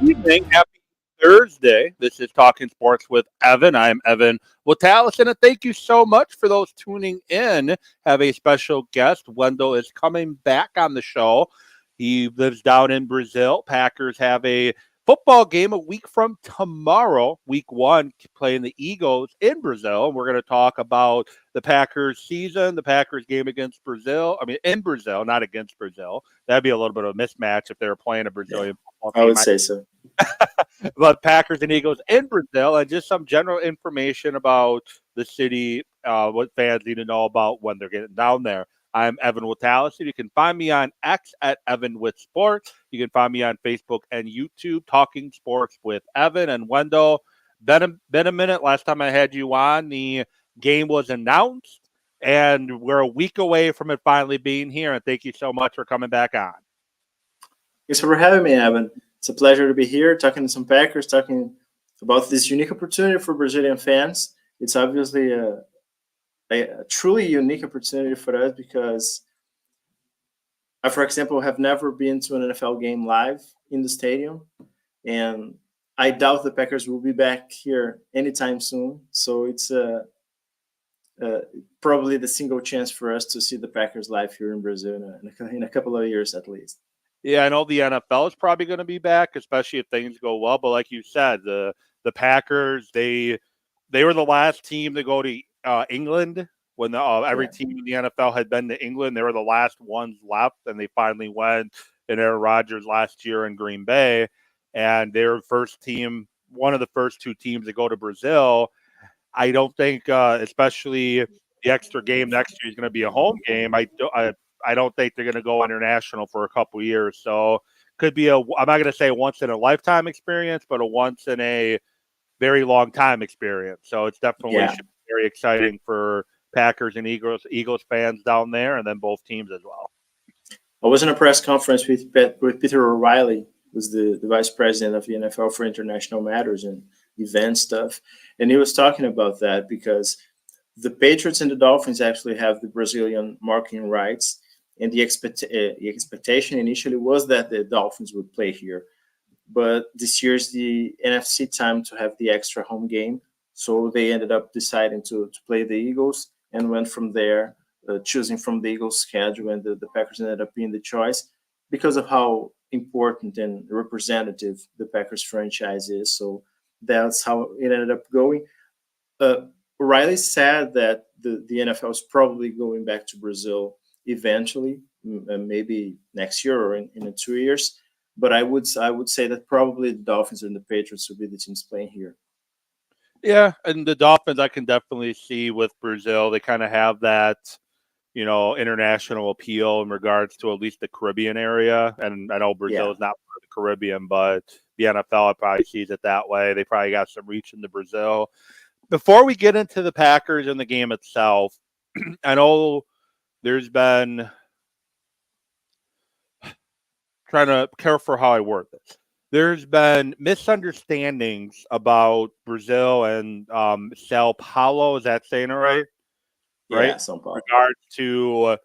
Evening. Happy Thursday. This is Talking Sports with Evan. I'm Evan Witallison, and thank you so much for those tuning in. Have a special guest. Wendell is coming back on the show. He lives down in Brazil. Packers have a football game a week from tomorrow, week one, playing the Eagles in Brazil. And we're going to talk about the Packers season, the Packers game against Brazil. I mean, in Brazil, not against Brazil. That'd be a little bit of a mismatch if they were playing a Yeah, Brazilian football I team. would say so. But Packers and Eagles in Brazil, and just some general information about the city, what fans need to know about when they're getting down there. I'm Evan Witallison. You can find me on X at Evan with Sports. You can find me on Facebook and YouTube, Talking Sports with Evan and Wendell. Been a minute. Last time I had you on, the game was announced, and we're a week away from it finally being here. And thank you so much for coming back on. Thanks for having me, Evan. It's a pleasure to be here talking to some Packers, talking about this unique opportunity for Brazilian fans. It's obviously a truly unique opportunity for us because I, for example, have never been to an NFL game live in the stadium, and I doubt the Packers will be back here anytime soon. So it's uh, probably the single chance for us to see the Packers live here in Brazil in a couple of years at least. Yeah, I know the NFL is probably going to be back, especially if things go well. But like you said, the Packers they were the last team to go to England when every Yeah. team in the NFL had been to England. They were the last ones left, and they finally went in Aaron Rodgers last year in Green Bay, and they were first team, one of the first two teams to go to Brazil. I don't think, especially the extra game next year is going to be a home game. I don't think they're going to go international for a couple years. So could be I'm not going to say once in a lifetime experience, but a once in a very long time experience. So it's definitely Yeah. should be very exciting for Packers and Eagles fans down there, and then both teams as well. I was in a press conference with Peter O'Reilly, who's the vice president of the NFL for international matters and event stuff, and he was talking about that because the Patriots and the Dolphins actually have the Brazilian marketing rights, and the expectation initially was that the Dolphins would play here, but this year's the NFC time to have the extra home game, so they ended up deciding to play the Eagles and went from there, choosing from the Eagles' schedule, and the Packers ended up being the choice because of how important and representative the Packers franchise is. So that's how it ended up going. Uh, Riley said that the NFL is probably going back to Brazil eventually, maybe next year or in 2 years. But I would say that probably the Dolphins and the Patriots will be the teams playing here. Yeah, and the Dolphins I can definitely see with Brazil. They kind of have that, international appeal in regards to at least the Caribbean area. And I know Brazil Yeah, is not part of the Caribbean, but the NFL probably sees it that way. They probably got some reach into Brazil. Before we get into the Packers and the game itself, I know there's been trying to care for how I word this. There's been misunderstandings about Brazil and Sao Paulo. Is that saying it right? Right? yeah, São Paulo. Regards to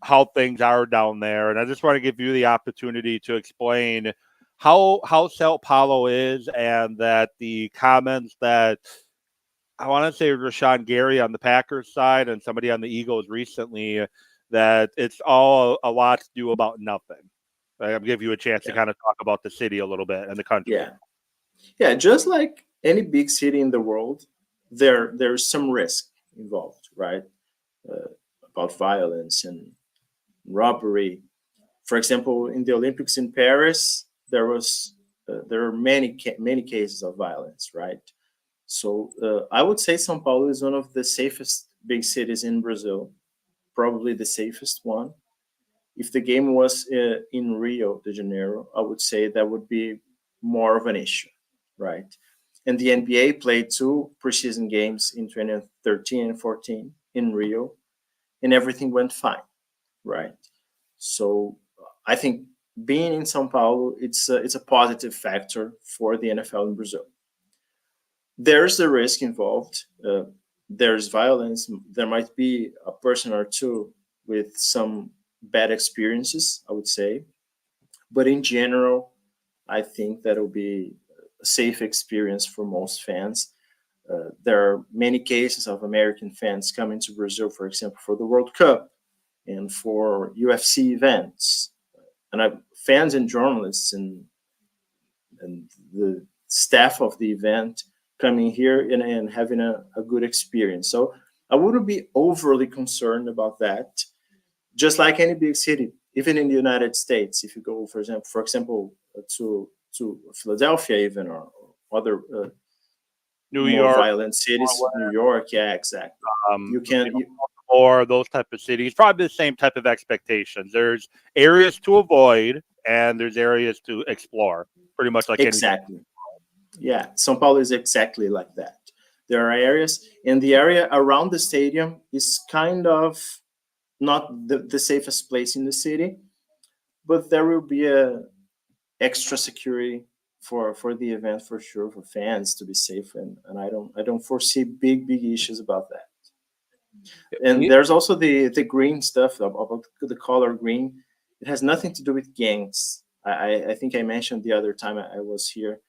how things are down there. And I just want to give you the opportunity to explain how Sao Paulo is, and that the comments that I want to say Rashawn Gary on the Packers side and somebody on the Eagles recently, that it's all a lot to do about nothing. I'll give you a chance to Yeah, kind of talk about the city a little bit and the country. yeah, yeah. Just like any big city in the world, there's some risk involved, right? Uh, about violence and robbery. For example, in the Olympics in Paris, there are many cases of violence, right? So I would say São Paulo is one of the safest big cities in Brazil, probably the safest one. If the game was in Rio de Janeiro, I would say that would be more of an issue, right? And the NBA played two preseason games in 2013 and 14 in Rio, and everything went fine, right? So I think being in São Paulo, it's a positive factor for the NFL in Brazil. There's the risk involved. There's violence. There might be a person or two with some bad experiences, I would say. But in general, I think that will be a safe experience for most fans. There are many cases of American fans coming to Brazil, for example, for the World Cup and for UFC events, and fans and journalists and the staff of the event coming here and having a good experience. So I wouldn't be overly concerned about that. Just like any big city, even in the United States, if you go, for example, to Philadelphia, even or other New more York, violent cities, New York, yeah, exactly. You you can, know, or those type of cities, probably the same type of expectations. There's areas to avoid and there's areas to explore, pretty much like any. exactly, yeah. São Paulo is exactly like that. There are areas, and the area around the stadium is kind of not the safest place in the city, but there will be a extra security for the event for sure, for fans to be safe, and I don't foresee big issues about that. And there's also the green stuff about the color green. It has nothing to do with gangs. I think I mentioned the other time I was here.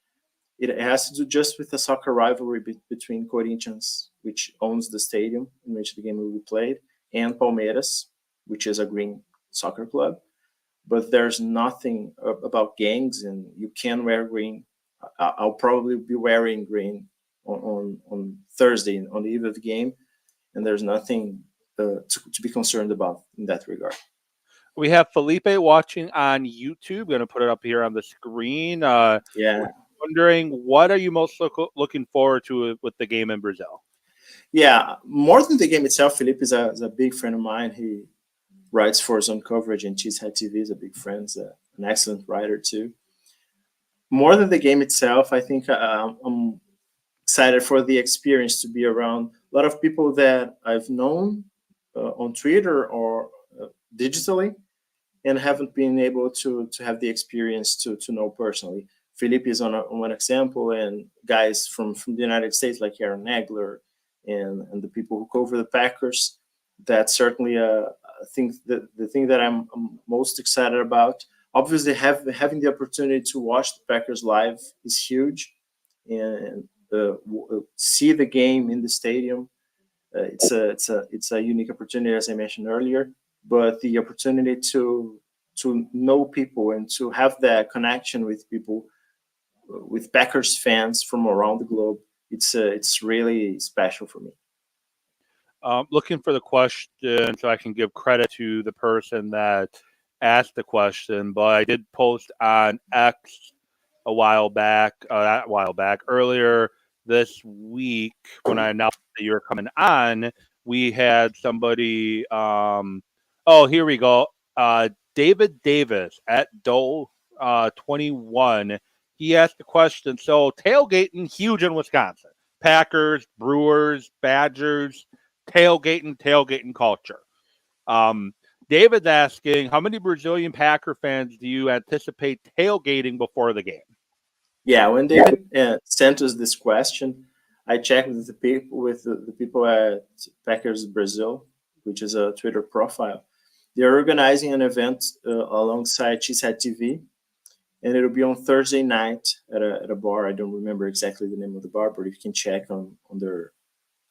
It has to do just with the soccer rivalry between Corinthians, which owns the stadium in which the game will be played, and Palmeiras, which is a green soccer club. But there's nothing about gangs, and you can wear green. I'll probably be wearing green on Thursday on the eve of the game, and there's nothing to be concerned about in that regard. We have Felipe watching on YouTube. Going to put it up here on the screen. Yeah, Wondering what are you most looking forward to with the game in Brazil? yeah. More than the game itself, Felipe is a big friend of mine. He writes for Zone Coverage and Cheesehead TV. Is a big friend. He's an excellent writer too. More than the game itself, I think I'm excited for the experience to be around a lot of people that I've known on Twitter or digitally, and haven't been able to have the experience to know personally. Felipe is on one example, and guys from the United States like Aaron Nagler and the people who cover the Packers. That's certainly I think the thing that I'm most excited about. Obviously, having the opportunity to watch the Packers live is huge, and see the game in the stadium. It's a unique opportunity, as I mentioned earlier. But the opportunity to know people and to have that connection with people, with Packers fans from around the globe, it's really special for me. Looking for the question so I can give credit to the person that asked the question, but I did post on X earlier this week when I announced that you were coming on. We had somebody. Oh, here we go. David Davis at Dole 21. He asked the question. So tailgating huge in Wisconsin. Packers, Brewers, Badgers, tailgating culture. Um, David's asking, how many Brazilian Packer fans do you anticipate tailgating before the game? Yeah, when David sent us this question, I checked with the people at Packers Brazil, which is a Twitter profile. They're organizing an event alongside Cheesehead TV, and it'll be on Thursday night at a bar. I don't remember exactly the name of the bar, but you can check on their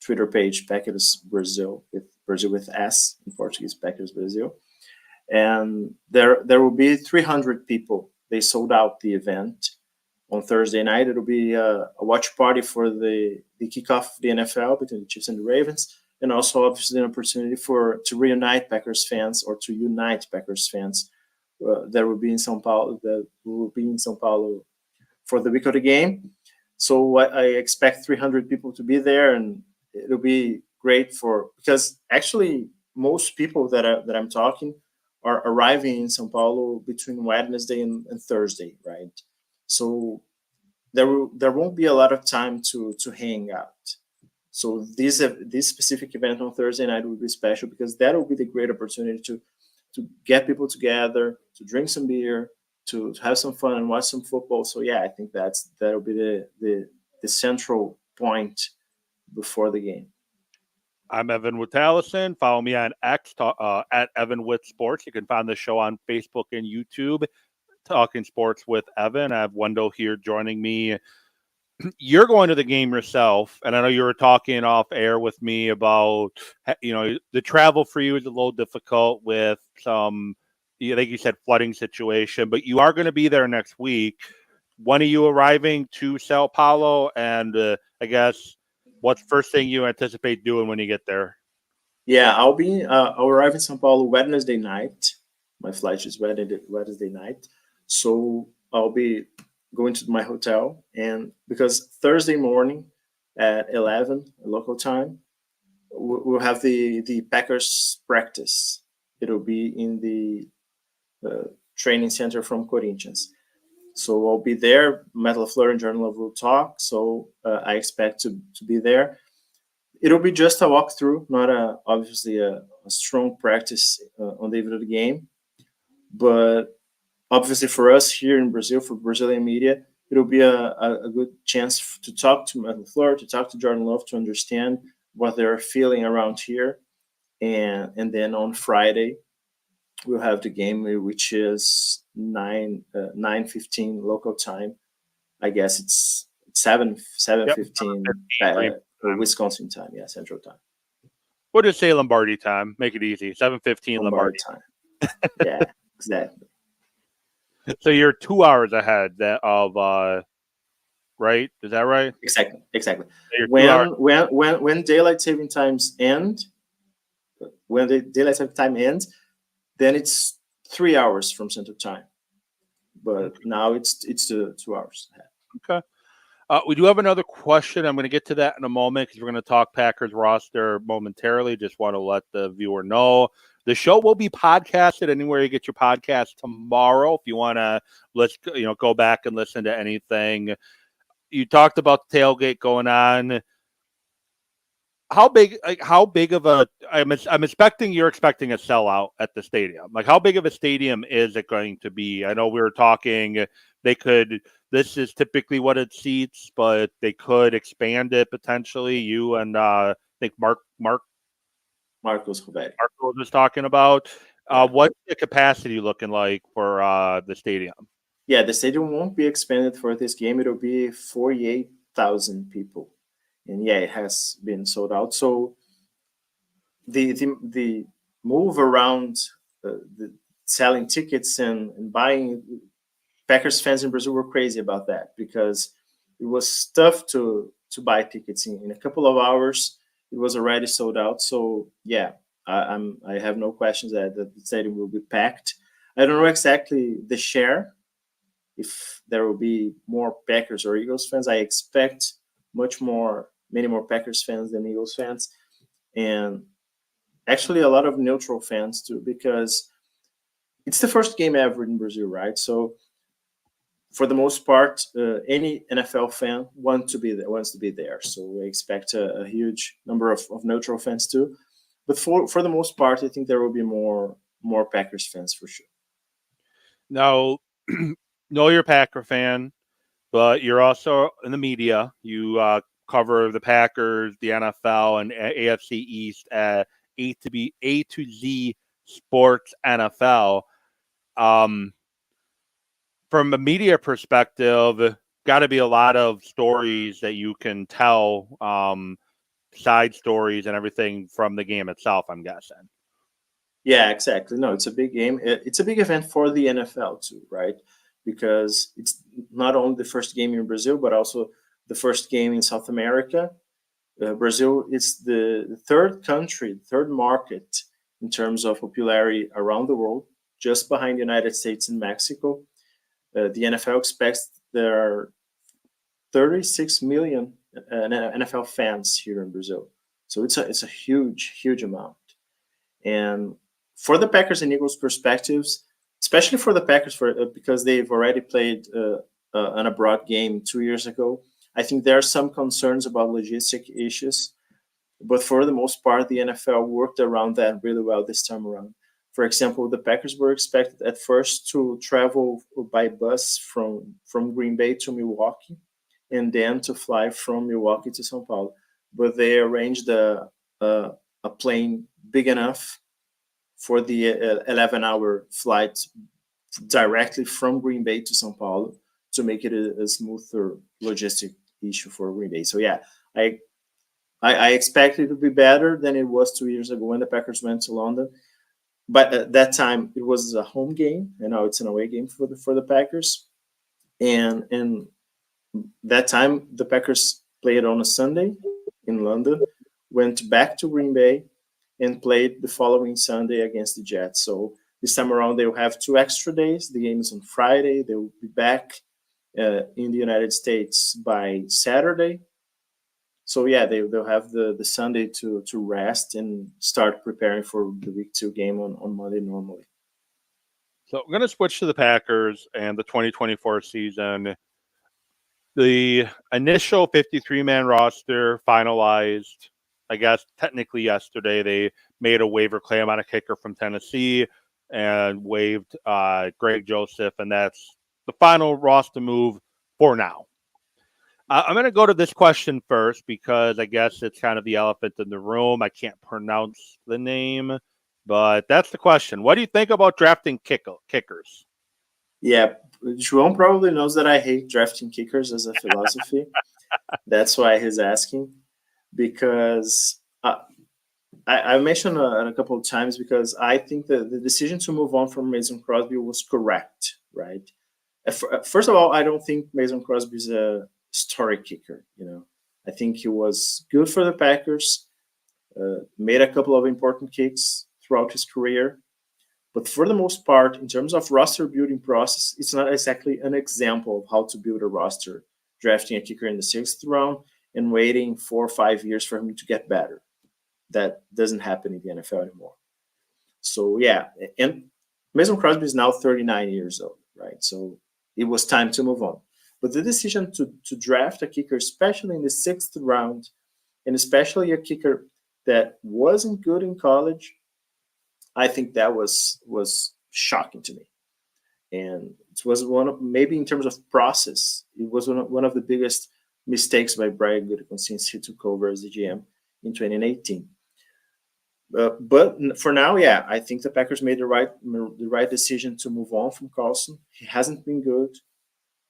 Twitter page, Packers Brazil, with Brazil with S in Portuguese, Packers Brazil. And there will be 300 people. They sold out the event on Thursday night. It'll be a watch party for the kickoff of the NFL between the Chiefs and the Ravens, and also obviously an opportunity to reunite Packers fans or to unite Packers fans that will be in São Paulo. That will be in São Paulo for the week of the game. So I expect 300 people to be there, and it'll be great because actually most people that I'm talking are arriving in São Paulo between Wednesday and Thursday, right? So there won't be a lot of time to hang out. So this specific event on Thursday night will be special because that will be the great opportunity to get people together, to drink some beer, to have some fun and watch some football. So yeah, I think that'll be the central point before the game. I'm Evan Witalison. Follow me on X at Evan with Sports. You can find the show on Facebook and YouTube. Talking Sports with Evan. I have Wendell here joining me. You're going to the game yourself, and I know you were talking off air with me about, the travel for you is a little difficult with some, I think you said flooding situation, but you are going to be there next week. When are you arriving to Sao Paulo? And I guess what's first thing you anticipate doing when you get there? Yeah, I'll arrive in São Paulo Wednesday night. My flight is Wednesday night, so I'll be going to my hotel, and because Thursday morning at 11 local time, we'll have the Packers practice. It'll be in the training center from Corinthians. So I'll be there. Metal Fleur and Journal will talk. So I expect to be there. It'll be just a walkthrough, not obviously a strong practice on the day of the game. But obviously for us here in Brazil, for Brazilian media, it'll be a good chance to talk to Metal Fleur, to talk to Jordan Love, to understand what they're feeling around here. And then on Friday, we'll have the game, which is 9:15 local time. I guess it's 7:15 Wisconsin time. Yeah, Central time. We'll just say Lombardi time. Make it easy. 7:15 Lombardi time. Yeah, exactly. So you're 2 hours ahead of right? Is that right? Exactly. So When daylight saving times end, when the daylight saving time ends, then it's 3 hours from Central Time. But now it's 2 hours ahead. Okay. We do have another question. I'm going to get to that in a moment because we're going to talk Packers roster momentarily. Just want to let the viewer know the show will be podcasted anywhere you get your podcast tomorrow. If you want to, go back and listen to anything. You talked about the tailgate going on. How big of a? I'm expecting you're expecting a sellout at the stadium. Like, how big of a stadium is it going to be? I know we were talking. This is typically what it seats, but they could expand it potentially. You and I think Marcos Rivera. Marcos was talking about. What's the capacity looking like for the stadium? Yeah, the stadium won't be expanded for this game. It'll be 48,000 people, and yeah, it has been sold out. So the move around the selling tickets and buying, Packers fans in Brazil were crazy about that because it was tough to buy tickets in a couple of hours. It was already sold out. So yeah, I have no questions that the stadium will be packed. I don't know exactly the share, if there will be more Packers or Eagles fans. I expect many more Packers fans than Eagles fans, and actually a lot of neutral fans too, because it's the first game ever in Brazil, right? So for the most part, any NFL fan wants to be there. So we expect a huge number of neutral fans too. But for the most part, I think there will be more Packers fans for sure. Now, know you're a Packer fan, but you're also in the media. You cover the Packers, the NFL, and AFC East at A to Z Sports NFL. From a media perspective, got to be a lot of stories that you can tell, side stories and everything from the game itself, I'm guessing. Yeah, exactly. No, it's a big game. It's a big event for the NFL too, right? Because it's not only the first game in Brazil, but also the first game in South America. Brazil is the third market in terms of popularity around the world, just behind the United States and Mexico. The NFL expects there are 36 million NFL fans here in Brazil. So it's a huge amount. And for the Packers and Eagles perspectives, especially for the Packers, because they've already played an abroad game 2 years ago, I think there are some concerns about logistic issues. But for the most part, the NFL worked around that really well this time around. For example, the Packers were expected at first to travel by bus from Green Bay to Milwaukee, and then to fly from Milwaukee to São Paulo. But they arranged a plane big enough for the 11-hour flight directly from Green Bay to São Paulo to make it a smoother logistic issue for Green Bay. So yeah, I I expect it to be better than it was 2 years ago when the Packers went to London. But at that time, it was a home game, and now it's an away game for the Packers. And that time, the Packers played on a Sunday in London, went back to Green Bay, and played the following Sunday against the Jets. So this time around, they'll have 2 extra days. The game is on Friday. They will be back in the United States by Saturday. So yeah, they'll have the Sunday to rest and start preparing for the week 2 game on Monday normally. So I'm going to switch to the Packers and the 2024 season. The initial 53-man roster finalized, I guess, technically yesterday. They made a waiver claim on a kicker from Tennessee and waived Greg Joseph, and that's the final roster move for now. I'm going to go to this question first because I guess it's kind of the elephant in the room. I can't pronounce the name, but that's the question. What do you think about drafting kickers? Yeah, João probably knows that I hate drafting kickers as a philosophy. That's why he's asking, because I mentioned a couple of times because I think that the decision to move on from Mason Crosby was correct, right? First of all, I don't think Mason Crosby is a story kicker. I think he was good for the Packers, made a couple of important kicks throughout his career. But for the most part, in terms of roster building process, it's not exactly an example of how to build a roster, drafting a kicker in the 6th round and waiting 4 or 5 years for him to get better. That doesn't happen in the NFL anymore. So yeah, and Mason Crosby is now 39 years old, right? So it was time to move on. But the decision to draft a kicker, especially in the 6th round, and especially a kicker that wasn't good in college, I think that was shocking to me. And it was maybe in terms of process, it was one of the biggest mistakes by Brian Gutekunst since he took over as the GM in 2018. But for now, yeah, I think the Packers made the right decision to move on from Carlson. He hasn't been good.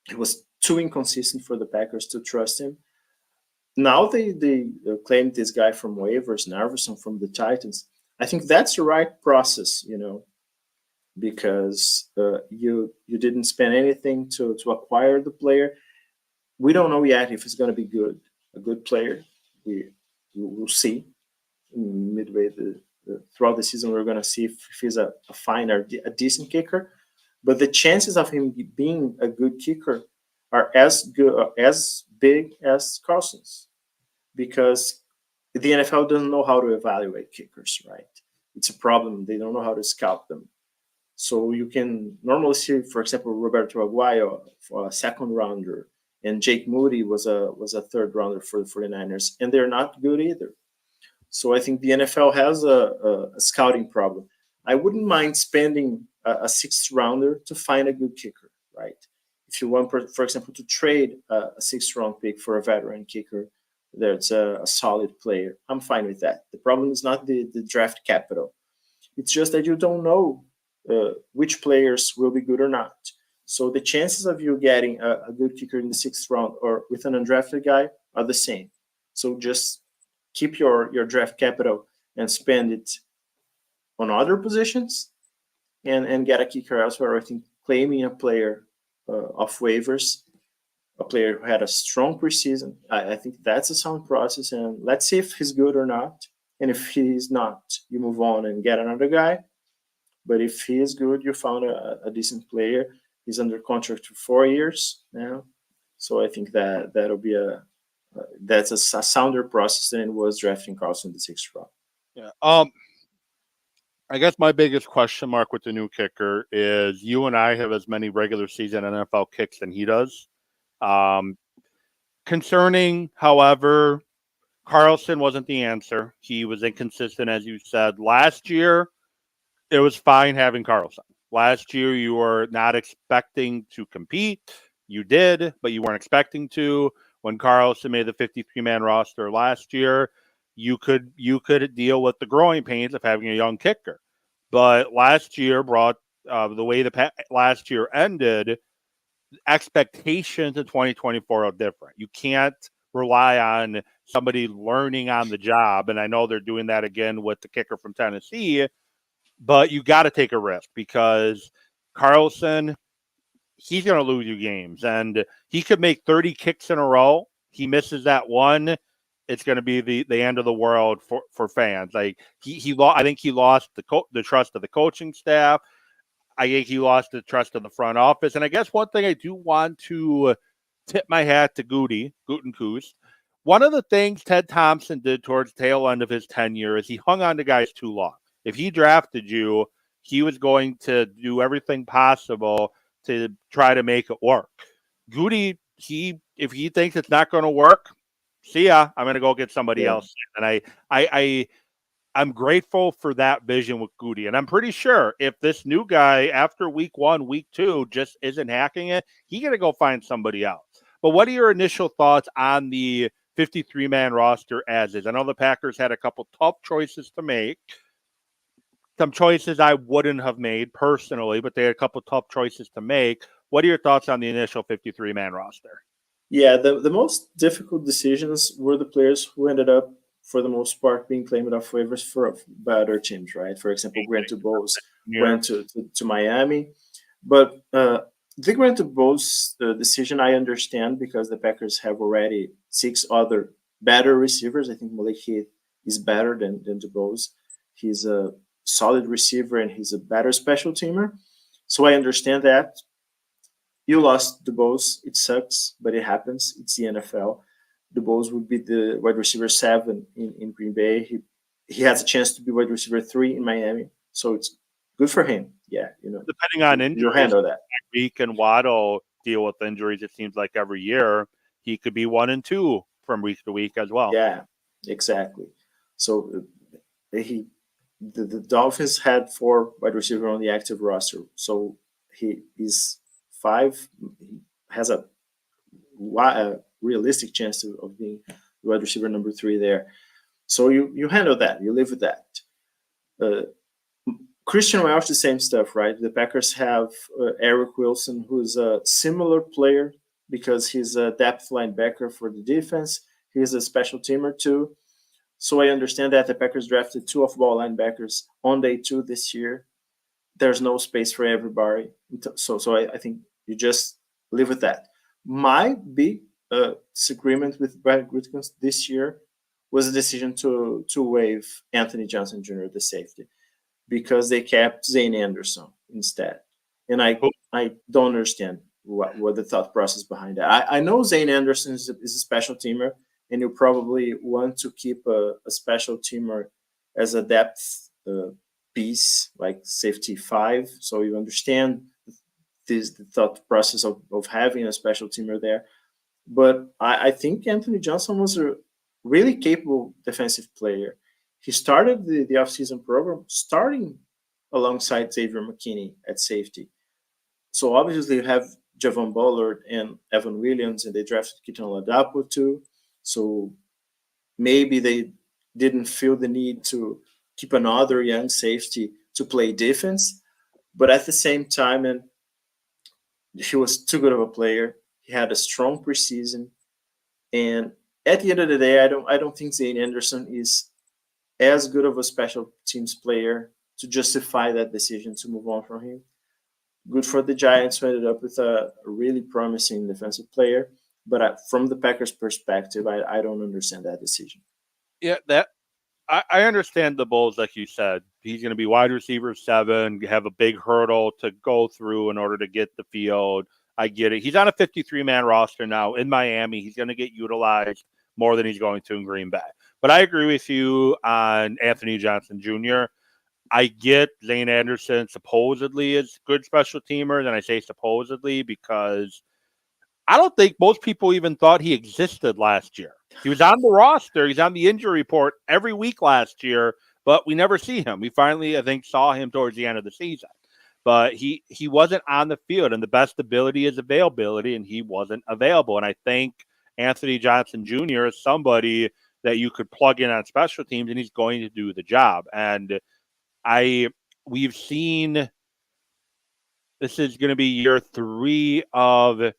He was too inconsistent for the Packers to trust him. Now they claimed this guy from waivers, Narveson from the Titans. I think that's the right process, because you didn't spend anything to acquire the player. We don't know yet if he's going to be a good player. We'll see midway throughout the season. We're going to see if he's a fine or a decent kicker. But the chances of him being a good kicker are as big as Carlson's, because the NFL doesn't know how to evaluate kickers, right? It's a problem. They don't know how to scout them. So you can normally see, for example, Roberto Aguayo for a 2nd rounder, and Jake Moody was a 3rd rounder for the 49ers, and they're not good either. So I think the NFL has a scouting problem. I wouldn't mind spending a 6th rounder to find a good kicker, right? If you want, for example, to trade a 6th round pick for a veteran kicker that's a solid player, I'm fine with that. The problem is not the draft capital. It's just that you don't know which players will be good or not. So the chances of you getting a good kicker in the 6th round or with an undrafted guy are the same. So just keep your draft capital and spend it on other positions and get a kicker elsewhere. I think claiming a player off waivers, a player who had a strong preseason, I think that's a sound process. And let's see if he's good or not. And if he's not, you move on and get another guy. But if he is good, you found a decent player. He's under contract for 4 years now. So I think that'll be that's a sounder process than it was drafting Carlson in the 6th round. Yeah. I guess my biggest question mark with the new kicker is you and I have as many regular season NFL kicks than he does. Concerning, however, Carlson wasn't the answer. He was inconsistent, as you said. Last year, it was fine having Carlson. Last year, you were not expecting to compete. You did, but you weren't expecting to. When Carlson made the 53-man roster last year, you could deal with the growing pains of having a young kicker. But last year brought the way last year ended, expectations in 2024 are different. You can't rely on somebody learning on the job. And I know they're doing that again with the kicker from Tennessee, but you got to take a risk because Carlson, he's going to lose you games. And he could make 30 kicks in a row. He misses that one. It's going to be the end of the world for fans. Like I think he lost the trust of the coaching staff. I think he lost the trust of the front office. And I guess one thing I do want to tip my hat to Gutekunst. One of the things Ted Thompson did towards the tail end of his tenure is he hung on to guys too long. If he drafted you, he was going to do everything possible to try to make it work. Goody, if he thinks it's not going to work, see ya. I'm going to go get somebody else. And I'm grateful for that vision with Goody. And I'm pretty sure if this new guy after week 1, week 2 just isn't hacking it, he's going to go find somebody else. But what are your initial thoughts on the 53-man roster as is? I know the Packers had a couple tough choices to make. Some choices I wouldn't have made personally, but they had a couple tough choices to make. What are your thoughts on the initial 53-man roster? Yeah, the most difficult decisions were the players who ended up, for the most part, being claimed off waivers by other teams, right? For example, Grant Bowles went to Miami. But the Grant Bowles decision I understand because the Packers have already 6 other better receivers. I think Malik Heath is better than DeBose. He's a solid receiver and he's a better special teamer. So I understand that. You lost DeBose. It sucks, but it happens. It's the NFL. DeBose would be the wide receiver 7 in Green Bay. He has a chance to be wide receiver 3 in Miami. So it's good for him. Yeah, depending on injuries, you handle that. Reek and Waddle deal with injuries. It seems like every year he could be 1 and 2 from week to week as well. Yeah, exactly. So the Dolphins had 4 wide receiver on the active roster. So he's 5. He has a realistic chance of being wide receiver number 3 there. So you handle that. You live with that. Christian Welch, the same stuff, right? The Packers have Eric Wilson, who's a similar player because he's a depth linebacker for the defense. He's a special teamer too. So I understand that the Packers drafted 2 off-ball linebackers on day 2 this year. There's no space for everybody. So I think you just live with that. My big disagreement with Brad Gutekunst this year was the decision to waive Anthony Johnson Jr., the safety, because they kept Zane Anderson instead. And I don't understand what the thought process behind that. I know Zane Anderson is a special teamer, and you probably want to keep a special teamer as a depth piece, like safety 5. So you understand the thought process of having a special teamer there. But I think Anthony Johnson was a really capable defensive player. He started the offseason program starting alongside Xavier McKinney at safety. So obviously you have Javon Bullard and Evan Williams, and they drafted Keaton Ladapo too. So maybe they didn't feel the need to keep another young safety to play defense. But at the same time, and he was too good of a player. He had a strong preseason. And at the end of the day, I don't think Zane Anderson is as good of a special teams player to justify that decision to move on from him. Good for the Giants, who ended up with a really promising defensive player. But from the Packers' perspective, I don't understand that decision. Yeah, I understand the Bulls, like you said. He's going to be wide receiver 7, have a big hurdle to go through in order to get the field. I get it. He's on a 53-man roster now in Miami. He's going to get utilized more than he's going to in Green Bay. But I agree with you on Anthony Johnson Jr. I get Zane Anderson supposedly is good special teamer, and I say supposedly because I don't think most people even thought he existed last year. He was on the roster. He's on the injury report every week last year, but we never see him. We finally, I think, saw him towards the end of the season. But he wasn't on the field, and the best ability is availability, and he wasn't available. And I think Anthony Johnson Jr. is somebody that you could plug in on special teams, and he's going to do the job. And we've seen This is going to be year 3 of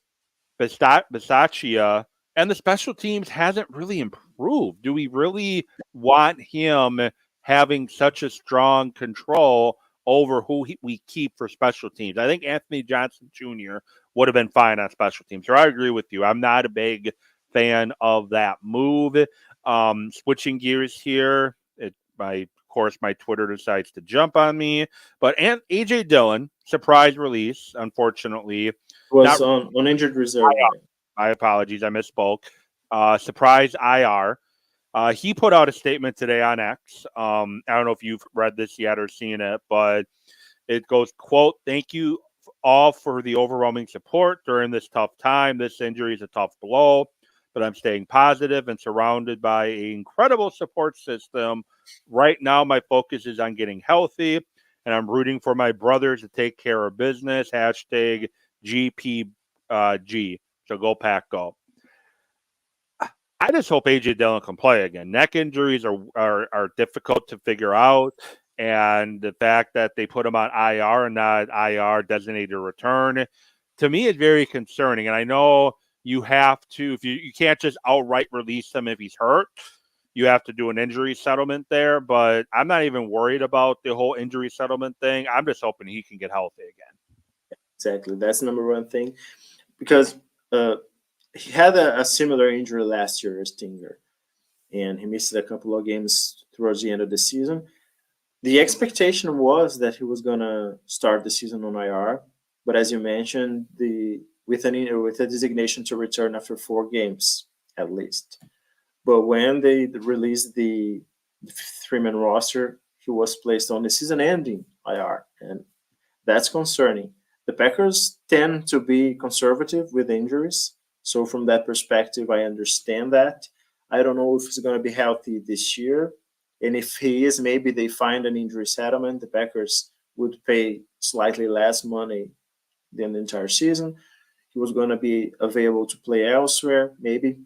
Bisaccia, and the special teams hasn't really improved. Do we really want him having such a strong control over we keep for special teams? I think Anthony Johnson Jr. would have been fine on special teams. So I agree with you. I'm not a big fan of that move. Switching gears here, of course, my Twitter decides to jump on me. But AJ Dillon, surprise release, unfortunately. Was Not on injured reserve, right? My apologies, I misspoke. Surprise IR. He put out a statement today on X. I don't know if you've read this yet or seen it, but it goes, quote, "Thank you all for the overwhelming support during this tough time. This injury is a tough blow, but I'm staying positive and surrounded by an incredible support system. Right now, my focus is on getting healthy, and I'm rooting for my brothers to take care of business. Hashtag GPG. So go Pack, go." I just hope AJ Dillon can play again. Neck injuries are difficult to figure out, and the fact that they put him on IR and not IR designated return, to me, is very concerning. And I know you have to, if you can't just outright release him if he's hurt. You have to do an injury settlement there, but I'm not even worried about the whole injury settlement thing. I'm just hoping he can get healthy again. Exactly. That's the number one thing. Because he had a similar injury last year, Stinger, and he missed a couple of games towards the end of the season. The expectation was that he was going to start the season on IR, but as you mentioned, with a designation to return after 4 games at least. But when they released the 3-man roster, he was placed on the season-ending IR, and that's concerning. The Packers tend to be conservative with injuries, so from that perspective, I understand that. I don't know if he's going to be healthy this year, and if he is, maybe they find an injury settlement. The Packers would pay slightly less money than the entire season. He was going to be available to play elsewhere, maybe.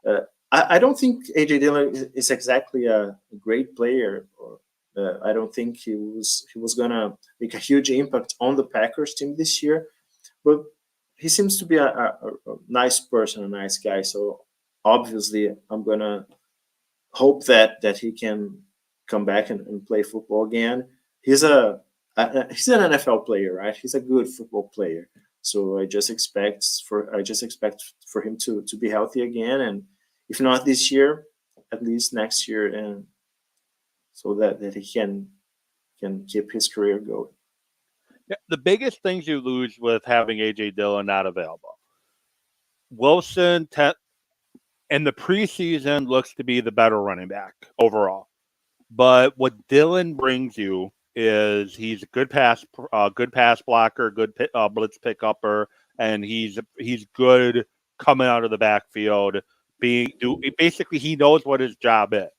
Uh, I don't think AJ Dillon is exactly a great player. I don't think he was gonna make a huge impact on the Packers team this year, but he seems to be a nice person, a nice guy. So obviously, I'm gonna hope that he can come back and play football again. He's he's an NFL player, right? He's a good football player. So I just expect for him to be healthy again, and if not this year, at least next year, and so that he can keep his career going. Yeah, the biggest things you lose with having AJ Dillon not available. Wilson in the preseason looks to be the better running back overall. But what Dillon brings you is he's a good pass blocker, good blitz pickupper, and he's good coming out of the backfield. Basically, he knows what his job is.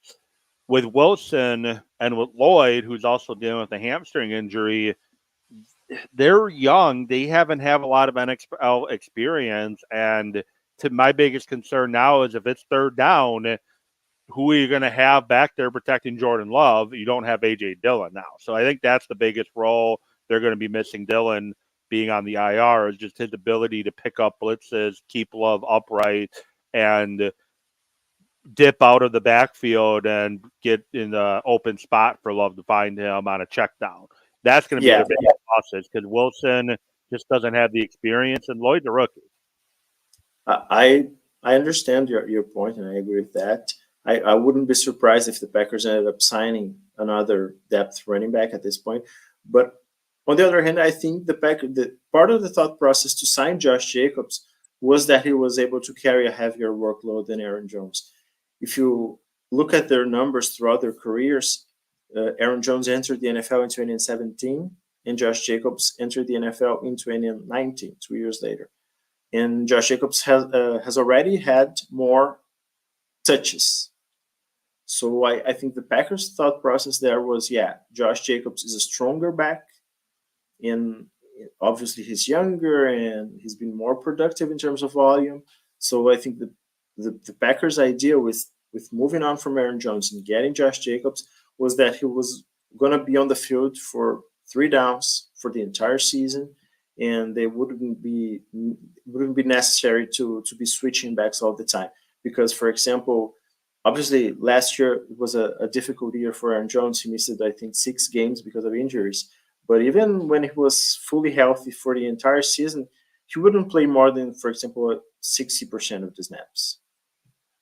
With Wilson and with Lloyd, who's also dealing with a hamstring injury, they're young. They haven't had a lot of NFL experience, and to my biggest concern now is if it's third down, who are you going to have back there protecting Jordan Love? You don't have AJ Dillon now. So I think that's the biggest role they're going to be missing Dillon being on the IR is just his ability to pick up blitzes, keep Love upright, and dip out of the backfield and get in the open spot for Love to find him on a check down. That's going to be their biggest losses because Wilson just doesn't have the experience and Lloyd's a rookie. I understand your point, and I agree with that. I wouldn't be surprised if the Packers ended up signing another depth running back at this point. But on the other hand, I think the part of the thought process to sign Josh Jacobs was that he was able to carry a heavier workload than Aaron Jones. If you look at their numbers throughout their careers, Aaron Jones entered the NFL in 2017, and Josh Jacobs entered the NFL in 2019, 2 years later. And Josh Jacobs has already had more touches. So I think the Packers' thought process there was, Josh Jacobs is a stronger back, and obviously he's younger and he's been more productive in terms of volume. So I think the Packers' idea with moving on from Aaron Jones and getting Josh Jacobs was that he was going to be on the field for 3 downs for the entire season, and they wouldn't be necessary to be switching backs all the time. Because, for example, obviously last year it was a difficult year for Aaron Jones. He missed, I think, 6 games because of injuries. But even when he was fully healthy for the entire season, he wouldn't play more than, for example, 60% of the snaps.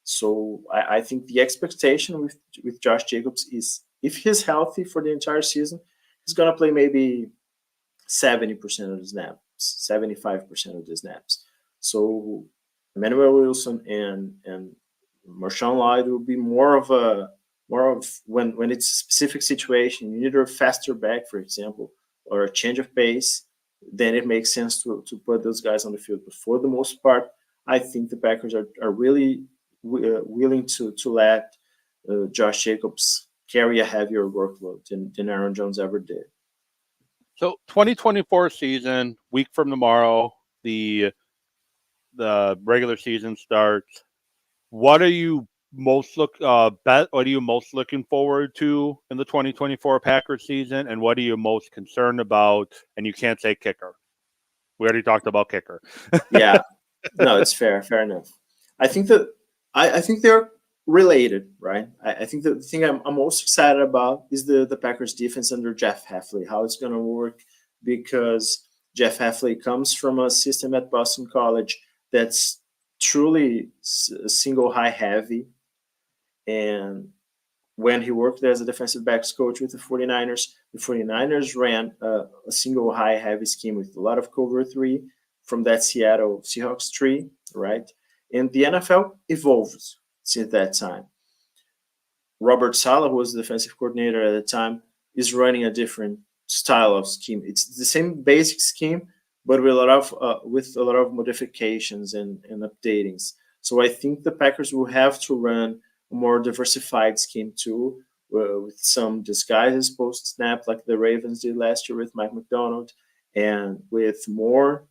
So I think the expectation with Josh Jacobs is, if he's healthy for the entire season, he's gonna play maybe 70% of the snaps, 75% of the snaps. So Emmanuel Wilson and Marshawn Lloyd will be more of when it's a specific situation, you need a faster back, for example, or a change of pace, then it makes sense to put those guys on the field. But for the most part, I think the Packers are really willing to let Josh Jacobs carry a heavier workload than Aaron Jones ever did. So 2024 season, week from tomorrow, the regular season starts. What are you what are you most looking forward to in the 2024 Packers season, and what are you most concerned about? And you can't say kicker. We already talked about kicker. Yeah, no, it's fair enough. I think that I think they're related, right? I think the thing I'm most excited about is the Packers defense under Jeff Hafley, how it's going to work, because Jeff Hafley comes from a system at Boston College that's truly single high heavy. And when he worked as a defensive backs coach with the 49ers ran a single high heavy scheme with a lot of cover three from that Seattle Seahawks tree, right? And the NFL evolved since that time. Robert Saleh, who was the defensive coordinator at the time, is running a different style of scheme. It's the same basic scheme, but with a lot of modifications and updatings. So I think the Packers will have to run a more diversified scheme too, with some disguises post snap, like the Ravens did last year with Mike McDonald, and with more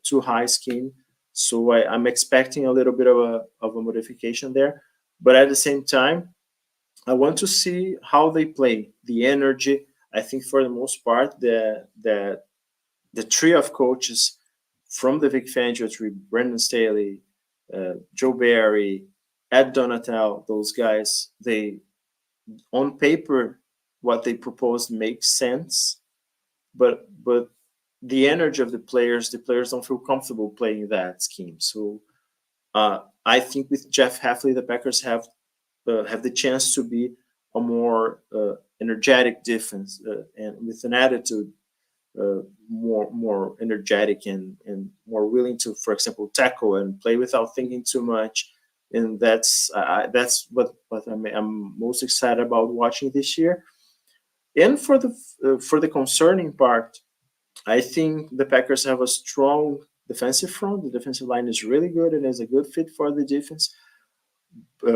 too high scheme. So I'm expecting a little bit of a modification there, but at the same time, I want to see how they play, the energy. I think for the most part, the trio of coaches from the Vic Fangio tree, Brendan Staley, Joe Barry, Ed Donatel, those guys, they, on paper, what they proposed makes sense, but the energy of the players don't feel comfortable playing that scheme. So I think with Jeff Hafley, the Packers have the chance to be a more energetic defense, and with an attitude more energetic and more willing to, for example, tackle and play without thinking too much. And that's what I'm most excited about watching this year. And for the concerning part, I think the Packers have a strong defensive front. The defensive line is really good and is a good fit for the defense,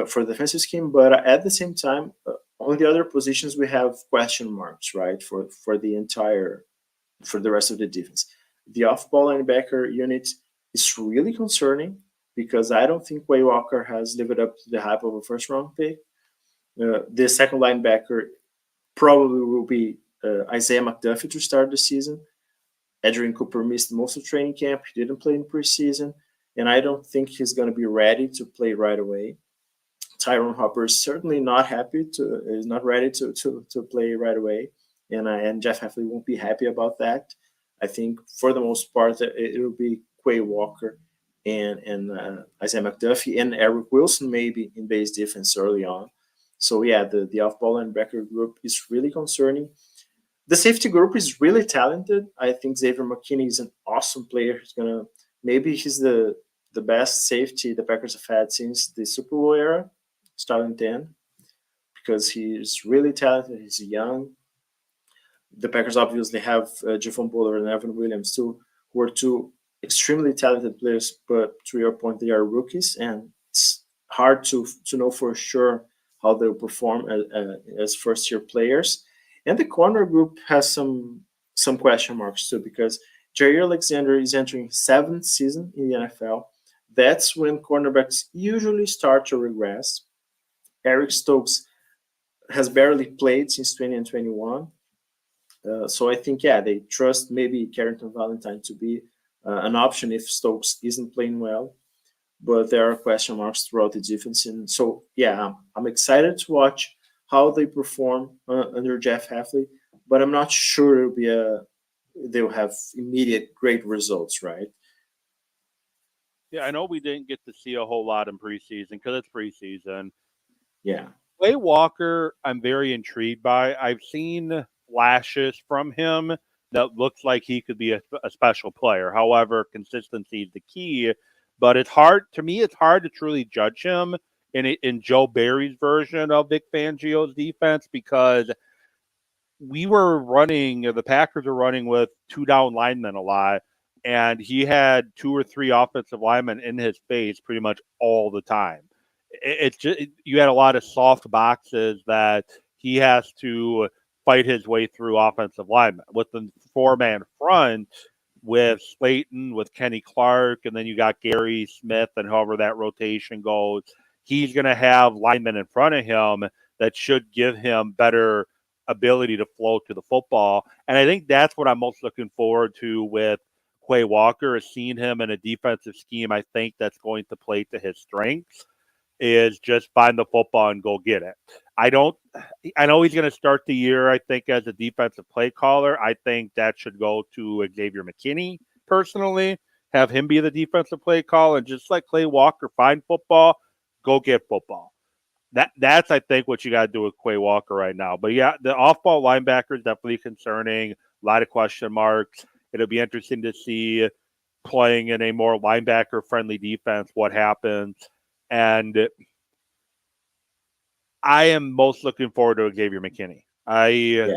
for the defensive scheme. But at the same time, on the other positions, we have question marks, right? For the rest of the defense. The off-ball linebacker unit is really concerning, because I don't think Quay Walker has lived up to the hype of a first-round pick. The second linebacker probably will be Isaiah McDuffie to start the season. Adrian Cooper missed most of training camp. He didn't play in preseason, and I don't think he's going to be ready to play right away. Tyrone Hopper is certainly not ready to play right away, and Jeff Hafley won't be happy about that. I think for the most part it will be Quay Walker and Isaiah McDuffie and Eric Wilson maybe in base defense early on. So yeah, the off-ball linebacker group is really concerning. The safety group is really talented. I think Xavier McKinney is an awesome player. He's the best safety the Packers have had since the Super Bowl era, 2010, because he's really talented. He's young. The Packers obviously have Javon Bullard and Evan Williams too, who are two extremely talented players, but to your point, they are rookies, and it's hard to know for sure how they'll perform as first-year players. And the corner group has some question marks too, because Jair Alexander is entering his 7th season in the NFL. That's when cornerbacks usually start to regress. Eric Stokes has barely played since 2021. So I think, yeah, they trust maybe Carrington Valentine to be an option if Stokes isn't playing well. But there are question marks throughout the defense. And so, yeah, I'm excited to watch how they perform under Jeff Hafley, but I'm not sure they'll have immediate great results, right? Yeah, I know we didn't get to see a whole lot in preseason because it's preseason. Yeah, Clay Walker, I'm very intrigued by. I've seen flashes from him that looks like he could be a special player. However, consistency is the key. But it's hard to me. It's hard to truly judge him in Joe Barry's version of Vic Fangio's defense because the Packers were running with two down linemen a lot, and he had two or three offensive linemen in his face pretty much all the time. It's just you had a lot of soft boxes that he has to fight his way through offensive linemen with the four-man front with Slayton, with Kenny Clark, and then you got Gary Smith, and however that rotation goes. He's going to have linemen in front of him that should give him better ability to flow to the football. And I think that's what I'm most looking forward to with Quay Walker is seeing him in a defensive scheme. I think that's going to play to his strengths is just find the football and go get it. I don't I know he's going to start the year, I think, as a defensive play caller. I think that should go to Xavier McKinney personally. Have him be the defensive play caller and just let Clay Walker find football, go get football. That's I think what you got to do with Quay Walker right now. But yeah, the off-ball linebacker is definitely concerning. A lot of question marks. It'll be interesting to see playing in a more linebacker-friendly defense what happens. And I am most looking forward to Xavier McKinney. I yeah,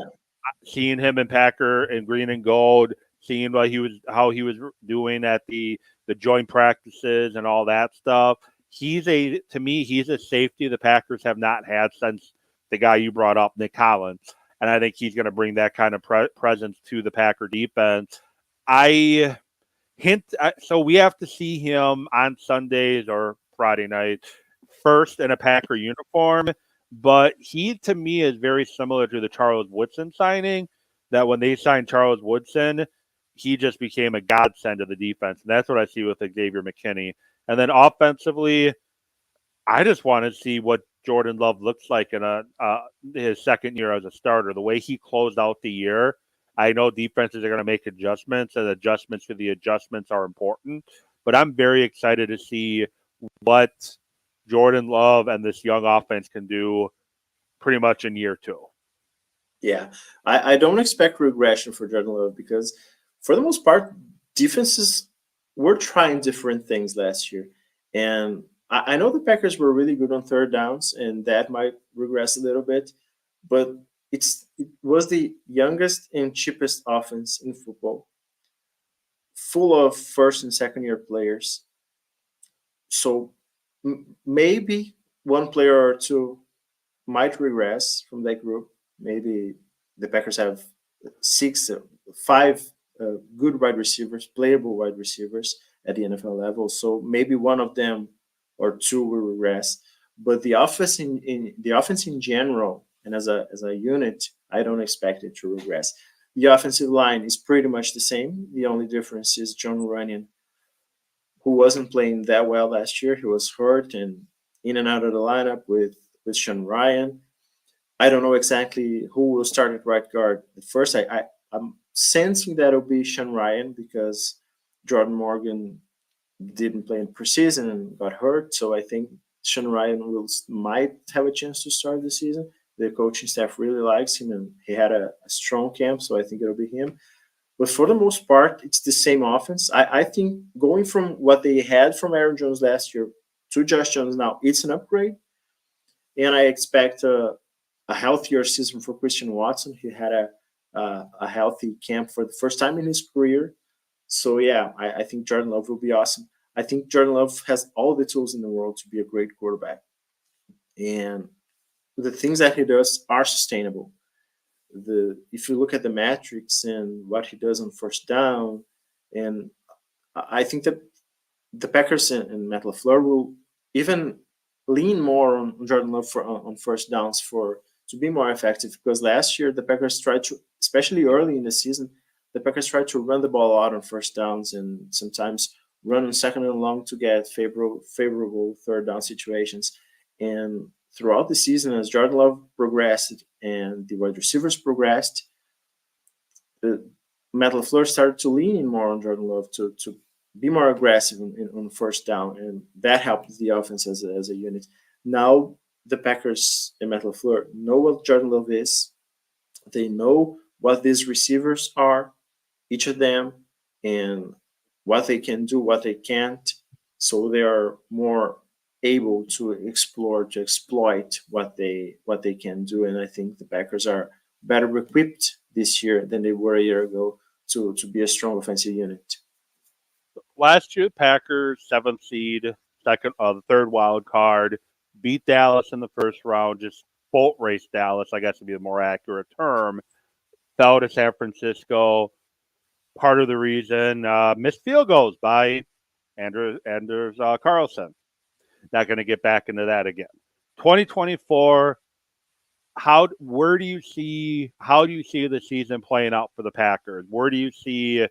seeing him in Packer and green and gold, seeing how he was doing at the joint practices and all that stuff. To me he's a safety the Packers have not had since the guy you brought up, Nick Collins, and I think he's going to bring that kind of presence to the Packer defense. I so we have to see him on Sundays or Friday night first in a Packer uniform, but he to me is very similar to the Charles Woodson signing. That when they signed Charles Woodson, he just became a godsend to the defense, and that's what I see with Xavier McKinney. And then offensively, I just want to see what Jordan Love looks like in his second year as a starter. The way he closed out the year, I know defenses are going to make adjustments, and adjustments to the adjustments are important. But I'm very excited to see what Jordan Love and this young offense can do pretty much in year two. yeah. I don't expect regression for Jordan Love because, for the most part, defenses were trying different things last year. And I know the Packers were really good on third downs, and that might regress a little bit. But it was the youngest and cheapest offense in football, full of first and second year players. So maybe one player or two might regress from that group. Maybe the Packers have five good wide receivers, playable wide receivers at the NFL level. So maybe one of them or two will regress. But the offense in general and as a unit, I don't expect it to regress. The offensive line is pretty much the same. The only difference is John Runyon, who wasn't playing that well last year. He was hurt and in and out of the lineup with Sean Ryan. I don't know exactly who will start at right guard. At first, I'm sensing that it'll be Sean Ryan because Jordan Morgan didn't play in preseason and got hurt. So I think Sean Ryan might have a chance to start the season. The coaching staff really likes him, and he had a strong camp, so I think it'll be him. But for the most part, it's the same offense. I think going from what they had from Aaron Jones last year to Josh Jones now, it's an upgrade. And I expect a healthier season for Christian Watson. He had a healthy camp for the first time in his career. So, yeah, I think Jordan Love will be awesome. I think Jordan Love has all the tools in the world to be a great quarterback. And the things that he does are sustainable. If you look at the metrics and what he does on first down, and I think that the Packers and Matt LaFleur will even lean more on Jordan Love on first downs to be more effective, because last year the Packers tried to especially early in the season, the Packers try to run the ball out on first downs and sometimes run on second and long to get favorable third down situations. And throughout the season, as Jordan Love progressed and the wide receivers progressed, the Matt LaFleur started to lean in more on Jordan Love to be more aggressive on first down, and that helped the offense as a unit. Now the Packers and Matt LaFleur know what Jordan Love is. They know what these receivers are, each of them, and what they can do, what they can't. So they are more able to explore, to exploit what they can do. And I think the Packers are better equipped this year than they were a year ago to be a strong offensive unit. Last year, Packers, seventh seed, the third wild card, beat Dallas in the first round, just boat race Dallas, I guess would be a more accurate term. Fell to San Francisco. Part of the reason, missed field goals by Anders Carlson. Not going to get back into that again. 2024, how do you see the season playing out for the Packers? Where do you see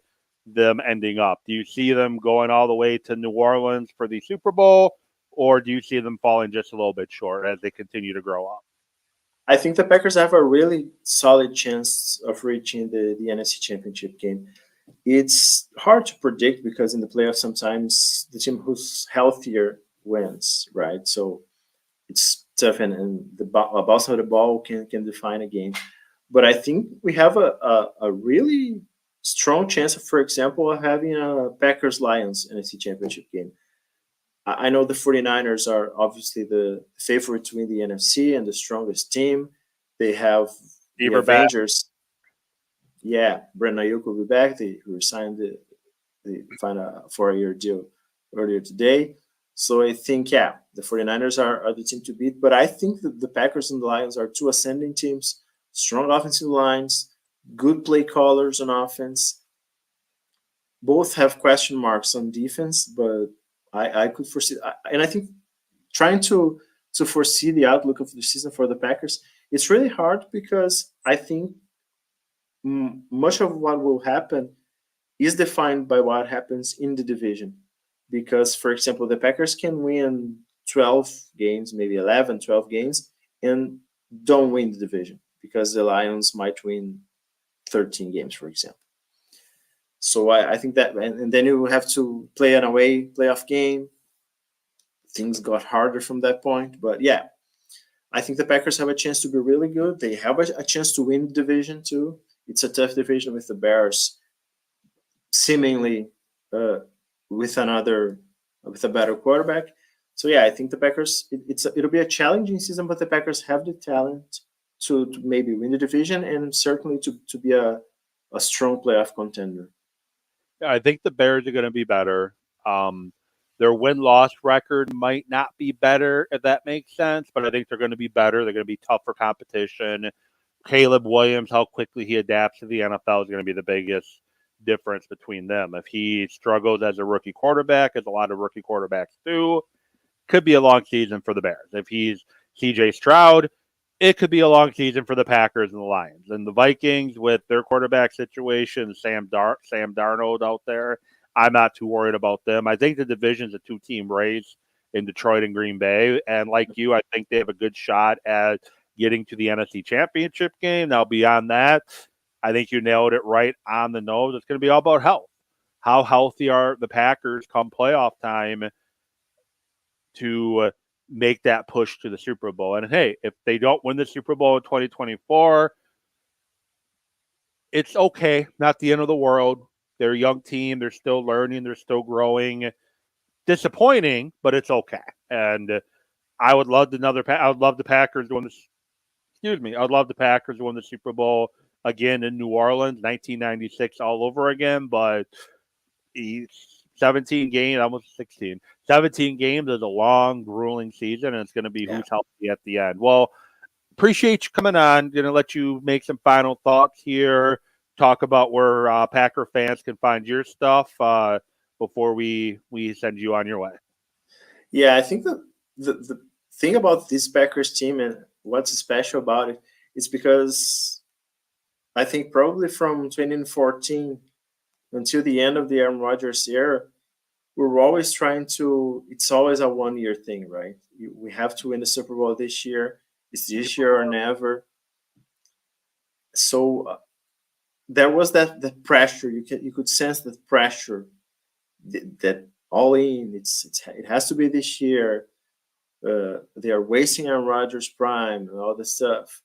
them ending up? Do you see them going all the way to New Orleans for the Super Bowl, or do you see them falling just a little bit short as they continue to grow up? I think the Packers have a really solid chance of reaching the NFC Championship game. It's hard to predict because in the playoffs sometimes the team who's healthier wins, right? So it's tough, and a bounce of the ball can define a game. But I think we have a really strong chance, of, for example, of having a Packers Lions NFC Championship game. I know the 49ers are obviously the favorite to win the NFC and the strongest team. They have the Avengers. Yeah, Brandon Ayuk will be back. They signed the final 4-year deal earlier today. So I think, yeah, the 49ers are the team to beat. But I think that the Packers and the Lions are two ascending teams, strong offensive lines, good play callers on offense. Both have question marks on defense, but I could foresee, and I think trying to foresee the outlook of the season for the Packers, it's really hard because I think much of what will happen is defined by what happens in the division. Because, for example, the Packers can win 12 games, maybe 11, 12 games, and don't win the division because the Lions might win 13 games, for example. So I think that, and then you have to play an away playoff game. Things got harder from that point. But yeah, I think the Packers have a chance to be really good. They have a chance to win the division too. It's a tough division with the Bears seemingly with a better quarterback. So yeah, I think the Packers, it'll be a challenging season, but the Packers have the talent to maybe win the division and certainly to be a strong playoff contender. Yeah, I think the Bears are going to be better. Their win-loss record might not be better, if that makes sense, but I think they're going to be better. They're going to be tougher competition. Caleb Williams, how quickly he adapts to the NFL is going to be the biggest difference between them. If he struggles as a rookie quarterback, as a lot of rookie quarterbacks do, could be a long season for the Bears. If he's CJ Stroud, it could be a long season for the Packers and the Lions. And the Vikings, with their quarterback situation, Sam Darnold out there, I'm not too worried about them. I think the division's a two-team race in Detroit and Green Bay. And like you, I think they have a good shot at getting to the NFC Championship game. Now, beyond that, I think you nailed it right on the nose. It's going to be all about health. How healthy are the Packers come playoff time to make that push to the Super Bowl? And hey, if they don't win the Super Bowl in 2024, it's okay. Not the end of the world. They're a young team. They're still learning. They're still growing. Disappointing, but it's okay. And I would love the Packers to win this. Excuse me. I would love the Packers to win the Super Bowl again in New Orleans, 1996 all over again. But 17 games, almost 16. 17 games is a long, grueling season, and it's going to be who's healthy at the end. Well, appreciate you coming on. Going to let you make some final thoughts here. Talk about where Packer fans can find your stuff before we send you on your way. Yeah, I think the thing about this Packers team and what's special about it is because I think probably from 2014 until the end of the Aaron Rodgers era, we're always trying to. It's always a 1 year thing, right? We have to win the Super Bowl this year. It's this year or never. So there was that pressure. You could sense that pressure that all in. It has to be this year. They are wasting on Rodgers prime and all this stuff.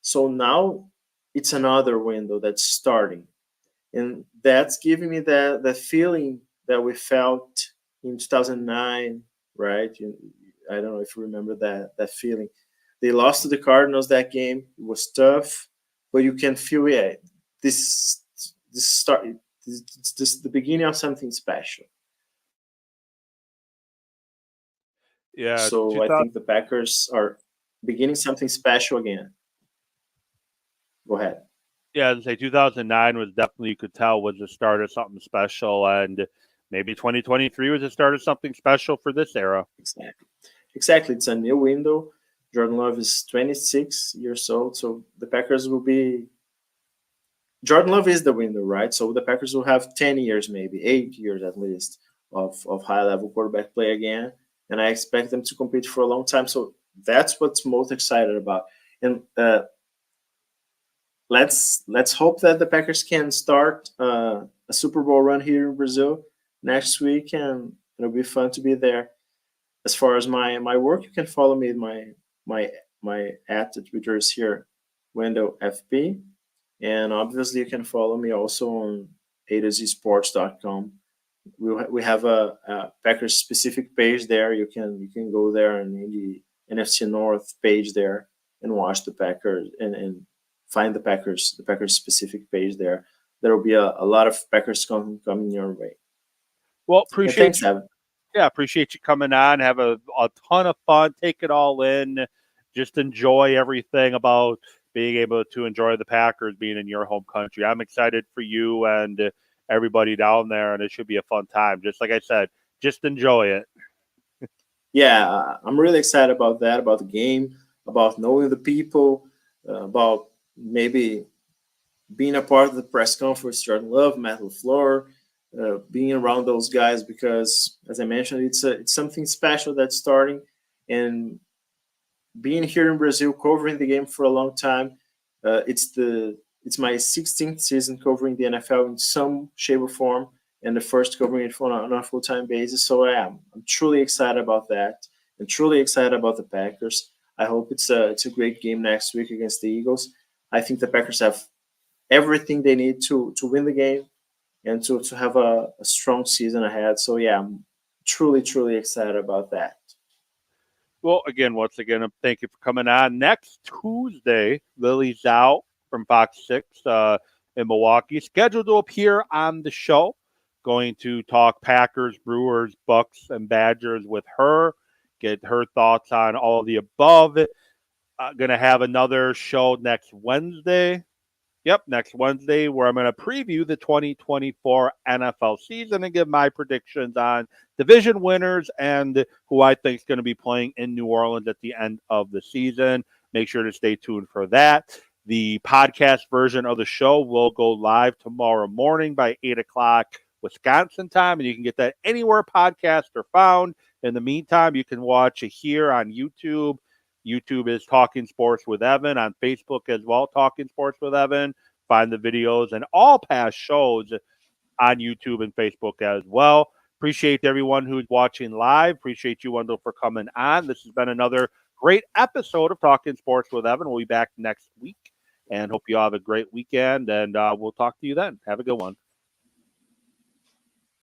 So now it's another window that's starting, and that's giving me that feeling that we felt in 2009, right? I don't know if you remember that feeling. They lost to the Cardinals that game. It was tough, but you can feel, yeah, this this start this the beginning of something special. Yeah, So I 2000. think the Packers are beginning something special again. Go ahead. Yeah, I'd say 2009 was definitely, you could tell, was the start of something special, and maybe 2023 was the start of something special for this era. Exactly. Exactly. It's a new window. Jordan Love is 26 years old, so the Packers will be. Jordan Love is the window, right? So the Packers will have 10 years, maybe 8 years at least, of high level quarterback play again. And I expect them to compete for a long time. So that's what's most excited about. And let's hope that the Packers can start a Super Bowl run here in Brazil next week, and it'll be fun to be there. As far as my work, you can follow me. My my at the Twitter is here, Wendell FP, and obviously you can follow me also on a to z sports.com. We have a Packers specific page there. You can go there and in the NFC North page there and watch the Packers and find the Packers specific page there. There will be a lot of Packers coming your way. Well, And appreciate thanks, you. Evan. Yeah, appreciate you coming on. Have a ton of fun. Take it all in. Just enjoy everything about being able to enjoy the Packers being in your home country. I'm excited for you and everybody down there, and it should be a fun time. Just like I said, just enjoy it. Yeah, I'm really excited about that, about the game, about knowing the people, about maybe being a part of the press conference. Jordan Love, Matt LaFleur, being around those guys because, as I mentioned, it's something special that's starting, and being here in Brazil, covering the game for a long time. It's my 16th season covering the NFL in some shape or form, and the first covering it on a full time basis. So I'm truly excited about that, and truly excited about the Packers. I hope it's a great game next week against the Eagles. I think the Packers have everything they need to win the game and to have a strong season ahead. So yeah, I'm truly excited about that. Well, again, once again, thank you for coming on. Next Tuesday, Lily Zhao from Fox 6 in Milwaukee, scheduled to appear on the show. Going to talk Packers, Brewers, Bucks, and Badgers with her, get her thoughts on all of the above. Going to have another show next Wednesday. Yep, next Wednesday, where I'm going to preview the 2024 NFL season and give my predictions on division winners and who I think is going to be playing in New Orleans at the end of the season. Make sure to stay tuned for that. The podcast version of the show will go live tomorrow morning by 8 o'clock Wisconsin time, and you can get that anywhere podcasts are found. In the meantime, you can watch it here on YouTube. YouTube is Talking Sports with Evan, on Facebook as well, Talking Sports with Evan. Find the videos and all past shows on YouTube and Facebook as well. Appreciate everyone who's watching live. Appreciate you, Wendell, for coming on. This has been another great episode of Talking Sports with Evan. We'll be back next week and hope you all have a great weekend, and we'll talk to you then. Have a good one.